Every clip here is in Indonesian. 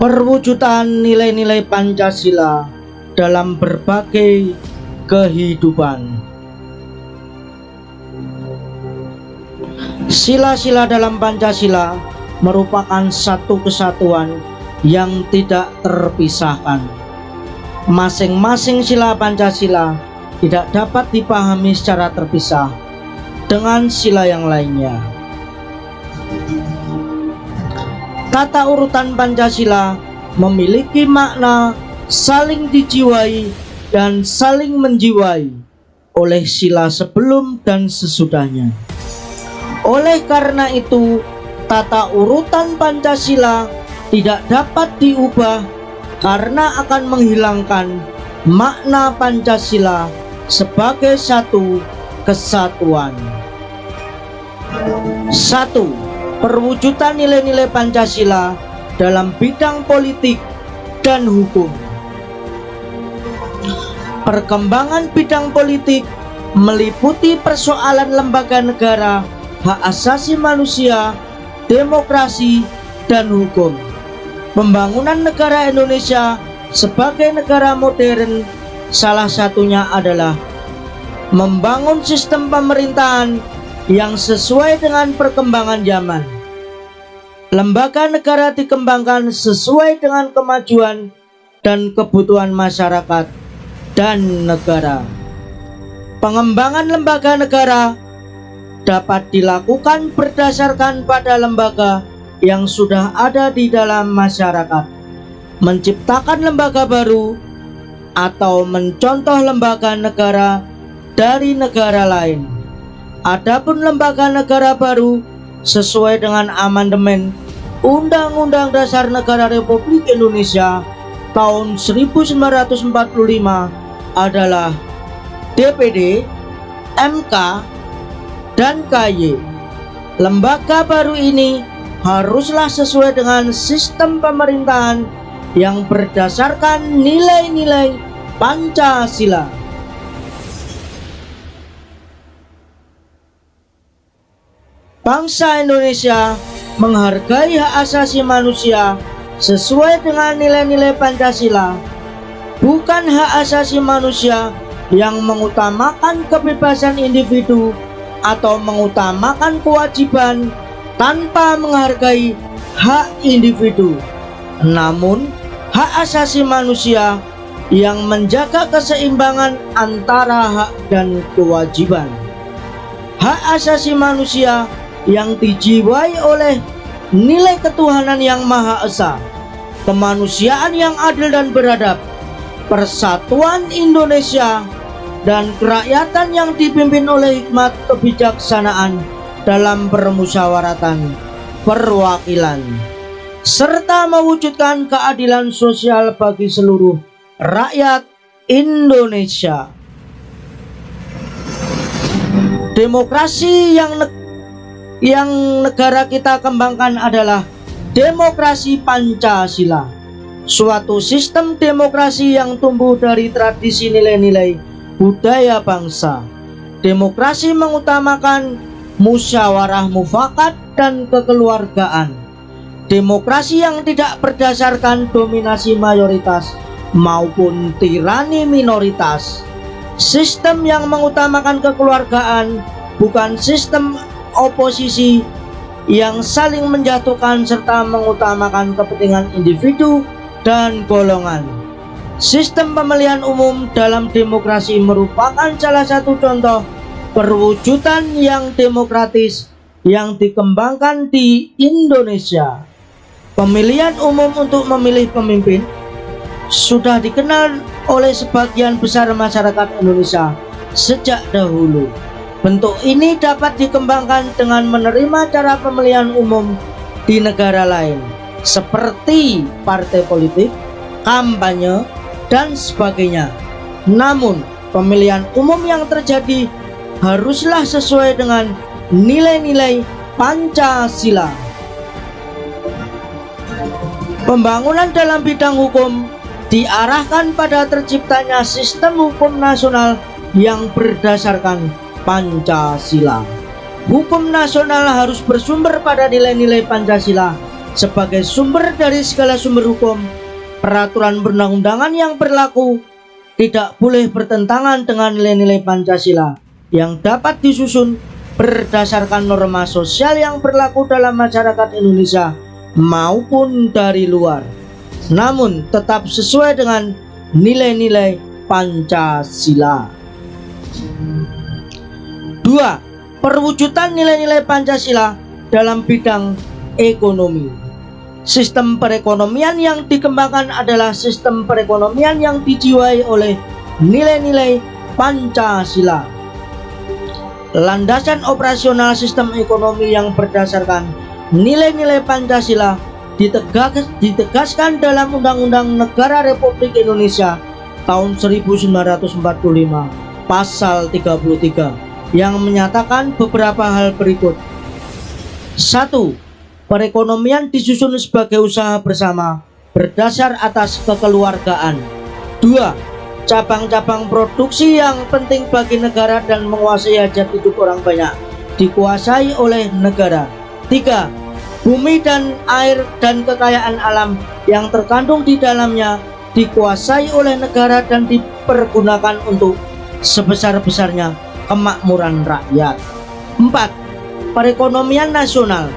perwujudan nilai-nilai Pancasila dalam berbagai kehidupan. Sila-sila dalam Pancasila merupakan satu kesatuan yang tidak terpisahkan. Masing-masing sila Pancasila tidak dapat dipahami secara terpisah dengan sila yang lainnya. Tata urutan Pancasila memiliki makna saling dijiwai dan saling menjiwai oleh sila sebelum dan sesudahnya. Oleh karena itu, tata urutan Pancasila tidak dapat diubah karena akan menghilangkan makna Pancasila sebagai satu kesatuan. 1. Perwujudan nilai-nilai Pancasila dalam bidang politik dan hukum. Perkembangan bidang politik meliputi persoalan lembaga negara, hak asasi manusia, demokrasi, dan hukum. Pembangunan negara Indonesia sebagai negara modern salah satunya adalah membangun sistem pemerintahan yang sesuai dengan perkembangan zaman. Lembaga negara dikembangkan sesuai dengan kemajuan dan kebutuhan masyarakat dan negara. Pengembangan lembaga negara dapat dilakukan berdasarkan pada lembaga yang sudah ada di dalam masyarakat, menciptakan lembaga baru, atau mencontoh lembaga negara dari negara lain. Adapun lembaga negara baru sesuai dengan amandemen Undang-Undang Dasar Negara Republik Indonesia tahun 1945 adalah DPD, MK, dan KY. Lembaga baru ini haruslah sesuai dengan sistem pemerintahan yang berdasarkan nilai-nilai Pancasila. Bangsa Indonesia menghargai hak asasi manusia sesuai dengan nilai-nilai Pancasila, bukan hak asasi manusia yang mengutamakan kebebasan individu atau mengutamakan kewajiban tanpa menghargai hak individu, namun hak asasi manusia yang menjaga keseimbangan antara hak dan kewajiban. Hak asasi manusia yang dijiwai oleh nilai ketuhanan yang Maha Esa, kemanusiaan yang adil dan beradab, persatuan Indonesia, dan kerakyatan yang dipimpin oleh hikmat kebijaksanaan dalam permusyawaratan perwakilan, serta mewujudkan keadilan sosial bagi seluruh rakyat Indonesia. Demokrasi yang negara kita kembangkan adalah demokrasi Pancasila, suatu sistem demokrasi yang tumbuh dari tradisi nilai-nilai budaya bangsa. Demokrasi mengutamakan musyawarah mufakat dan kekeluargaan. Demokrasi yang tidak berdasarkan dominasi mayoritas maupun tirani minoritas. Sistem yang mengutamakan kekeluargaan, bukan sistem oposisi yang saling menjatuhkan serta mengutamakan kepentingan individu dan golongan. Sistem pemilihan umum dalam demokrasi merupakan salah satu contoh perwujudan yang demokratis yang dikembangkan di Indonesia. Pemilihan umum untuk memilih pemimpin sudah dikenal oleh sebagian besar masyarakat Indonesia sejak dahulu. Bentuk ini dapat dikembangkan dengan menerima cara pemilihan umum di negara lain, seperti partai politik, kampanye, dan sebagainya. Namun, pemilihan umum yang terjadi haruslah sesuai dengan nilai-nilai Pancasila. Pembangunan dalam bidang hukum diarahkan pada terciptanya sistem hukum nasional yang berdasarkan Pancasila. Hukum nasional harus bersumber pada nilai-nilai Pancasila sebagai sumber dari segala sumber hukum, peraturan perundang-undangan yang berlaku tidak boleh bertentangan dengan nilai-nilai Pancasila yang dapat disusun berdasarkan norma sosial yang berlaku dalam masyarakat Indonesia maupun dari luar, namun tetap sesuai dengan nilai-nilai Pancasila. 2. Perwujudan nilai-nilai Pancasila dalam bidang ekonomi. Sistem perekonomian yang dikembangkan adalah sistem perekonomian yang dijiwai oleh nilai-nilai Pancasila. Landasan operasional sistem ekonomi yang berdasarkan nilai-nilai Pancasila ditegaskan dalam Undang-Undang Negara Republik Indonesia tahun 1945 pasal 33 yang menyatakan beberapa hal berikut. 1. Perekonomian disusun sebagai usaha bersama berdasar atas kekeluargaan. 2. Cabang-cabang produksi yang penting bagi negara dan menguasai hajat hidup orang banyak dikuasai oleh negara. 3. Bumi dan air dan kekayaan alam yang terkandung di dalamnya dikuasai oleh negara dan dipergunakan untuk sebesar-besarnya kemakmuran rakyat. 4. Perekonomian nasional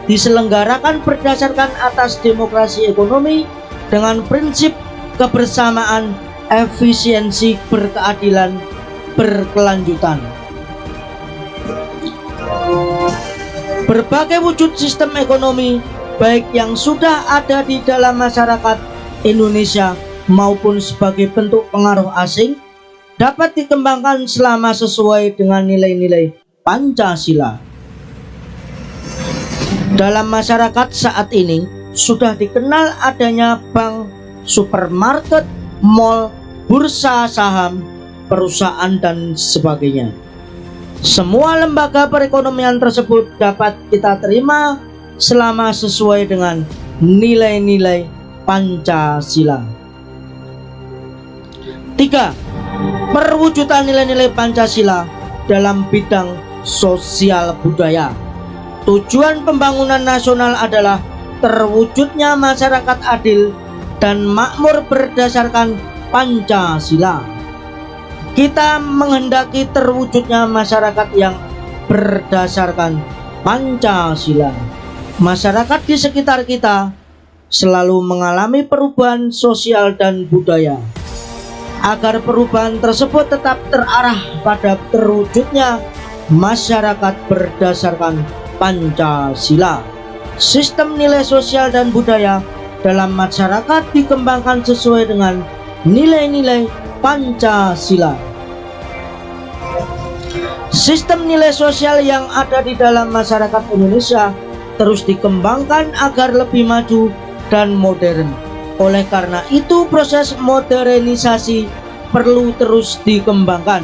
diselenggarakan berdasarkan atas demokrasi ekonomi dengan prinsip kebersamaan, efisiensi, berkeadilan, berkelanjutan. Berbagai wujud sistem ekonomi, baik yang sudah ada di dalam masyarakat Indonesia maupun sebagai bentuk pengaruh asing, dapat dikembangkan selama sesuai dengan nilai-nilai Pancasila. Dalam masyarakat saat ini sudah dikenal adanya bank, supermarket, mal, bursa saham, perusahaan dan sebagainya. Semua lembaga perekonomian tersebut dapat kita terima selama sesuai dengan nilai-nilai Pancasila. 3. Perwujudan nilai-nilai Pancasila dalam bidang sosial budaya. Tujuan pembangunan nasional adalah terwujudnya masyarakat adil dan makmur berdasarkan Pancasila. Kita menghendaki terwujudnya masyarakat yang berdasarkan Pancasila. Masyarakat di sekitar kita selalu mengalami perubahan sosial dan budaya. Agar perubahan tersebut tetap terarah pada terwujudnya masyarakat berdasarkan Pancasila, sistem nilai sosial dan budaya dalam masyarakat dikembangkan sesuai dengan nilai-nilai Pancasila. Sistem nilai sosial yang ada di dalam masyarakat Indonesia terus dikembangkan agar lebih maju dan modern. Oleh karena itu, proses modernisasi perlu terus dikembangkan.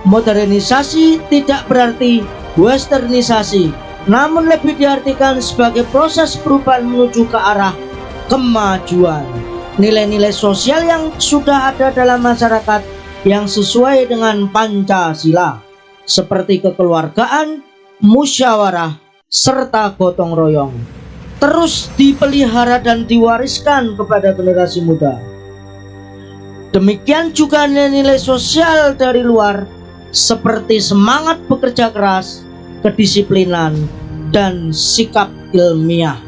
Modernisasi tidak berarti westernisasi, namun lebih diartikan sebagai proses perubahan menuju ke arah kemajuan. Nilai-nilai sosial yang sudah ada dalam masyarakat yang sesuai dengan Pancasila, seperti kekeluargaan, musyawarah, serta gotong royong, terus dipelihara dan diwariskan kepada generasi muda. Demikian juga nilai-nilai sosial dari luar, seperti semangat bekerja keras, kedisiplinan, dan sikap ilmiah,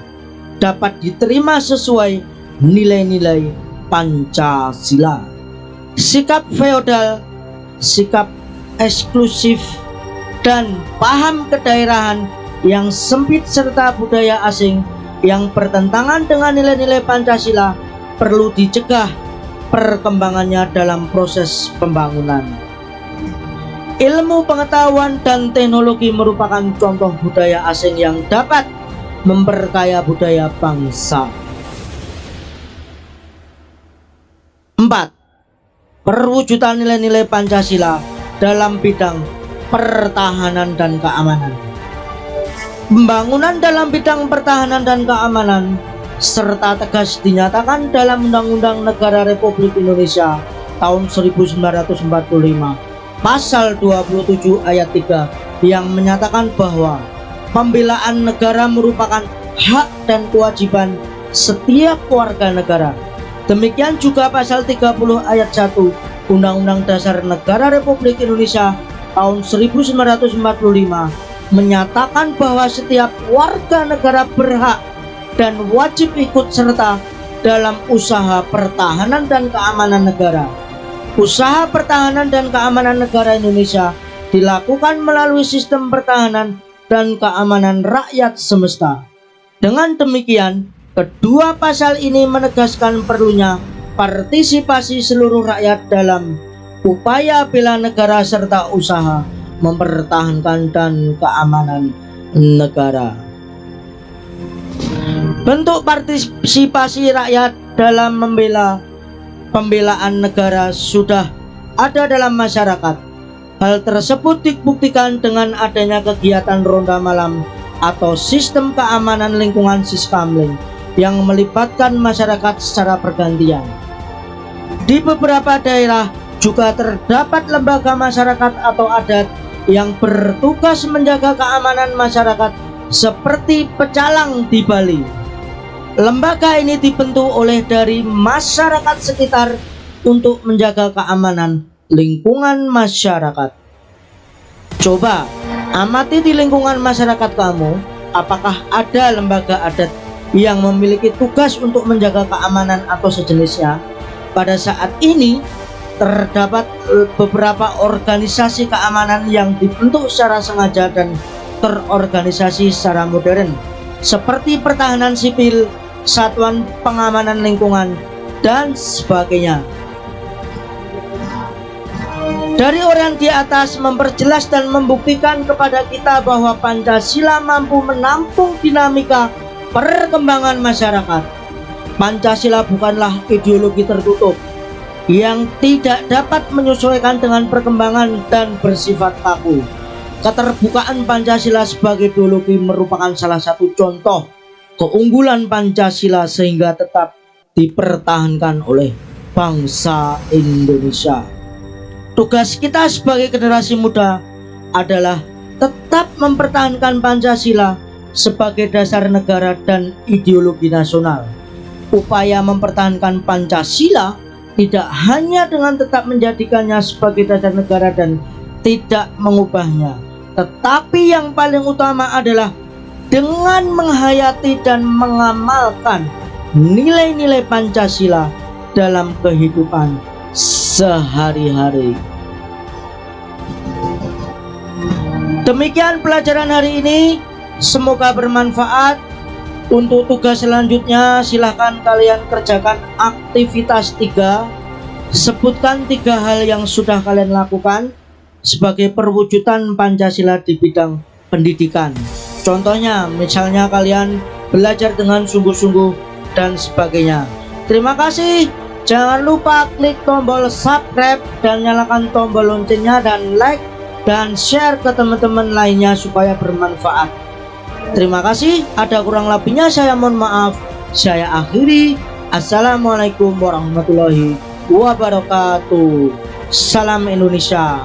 dapat diterima sesuai nilai-nilai Pancasila. Sikap feodal, sikap eksklusif, dan paham kedaerahan yang sempit serta budaya asing yang bertentangan dengan nilai-nilai Pancasila perlu dicegah perkembangannya dalam proses pembangunan. Ilmu pengetahuan dan teknologi merupakan contoh budaya asing yang dapat memperkaya budaya bangsa. 4. Perwujudan nilai-nilai Pancasila dalam bidang pertahanan dan keamanan. Pembangunan dalam bidang pertahanan dan keamanan serta tegas dinyatakan dalam Undang-Undang Negara Republik Indonesia tahun 1945 pasal 27 ayat 3 yang menyatakan bahwa pembelaan negara merupakan hak dan kewajiban setiap warga negara. Demikian juga pasal 30 ayat 1 Undang-Undang Dasar Negara Republik Indonesia tahun 1945 menyatakan bahwa setiap warga negara berhak dan wajib ikut serta dalam usaha pertahanan dan keamanan negara. Usaha pertahanan dan keamanan negara Indonesia dilakukan melalui sistem pertahanan dan keamanan rakyat semesta. Dengan demikian, kedua pasal ini menegaskan perlunya partisipasi seluruh rakyat dalam upaya bela negara serta usaha mempertahankan dan keamanan negara. Bentuk partisipasi rakyat dalam pembelaan negara sudah ada dalam masyarakat. Hal tersebut dibuktikan dengan adanya kegiatan ronda malam atau sistem keamanan lingkungan Siskamling yang melibatkan masyarakat secara bergantian. Di beberapa daerah juga terdapat lembaga masyarakat atau adat yang bertugas menjaga keamanan masyarakat seperti pecalang di Bali. Lembaga ini dibentuk dari masyarakat sekitar untuk menjaga keamanan lingkungan masyarakat. Coba amati di lingkungan masyarakat kamu, apakah ada lembaga adat yang memiliki tugas untuk menjaga keamanan atau sejenisnya? Pada saat ini terdapat beberapa organisasi keamanan yang dibentuk secara sengaja dan terorganisasi secara modern, seperti pertahanan sipil, satuan pengamanan lingkungan, dan sebagainya. Dari orang di atas memperjelas dan membuktikan kepada kita bahwa Pancasila mampu menampung dinamika perkembangan masyarakat. Pancasila bukanlah ideologi tertutup yang tidak dapat menyesuaikan dengan perkembangan dan bersifat kaku. Keterbukaan Pancasila sebagai ideologi merupakan salah satu contoh keunggulan Pancasila sehingga tetap dipertahankan oleh bangsa Indonesia. Tugas kita sebagai generasi muda adalah tetap mempertahankan Pancasila sebagai dasar negara dan ideologi nasional. Upaya mempertahankan Pancasila tidak hanya dengan tetap menjadikannya sebagai dasar negara dan tidak mengubahnya, tetapi yang paling utama adalah dengan menghayati dan mengamalkan nilai-nilai Pancasila dalam kehidupan sehari-hari. Demikian pelajaran hari ini, semoga bermanfaat. Untuk tugas selanjutnya silahkan kalian kerjakan aktivitas 3. Sebutkan 3 hal yang sudah kalian lakukan sebagai perwujudan Pancasila di bidang pendidikan. Contohnya, misalnya kalian belajar dengan sungguh-sungguh dan sebagainya. Terima kasih. Jangan lupa klik tombol subscribe dan nyalakan tombol loncengnya dan like dan share ke teman-teman lainnya supaya bermanfaat. Terima kasih. Ada kurang lebihnya saya mohon maaf. Saya akhiri. Assalamualaikum warahmatullahi wabarakatuh. Salam Indonesia.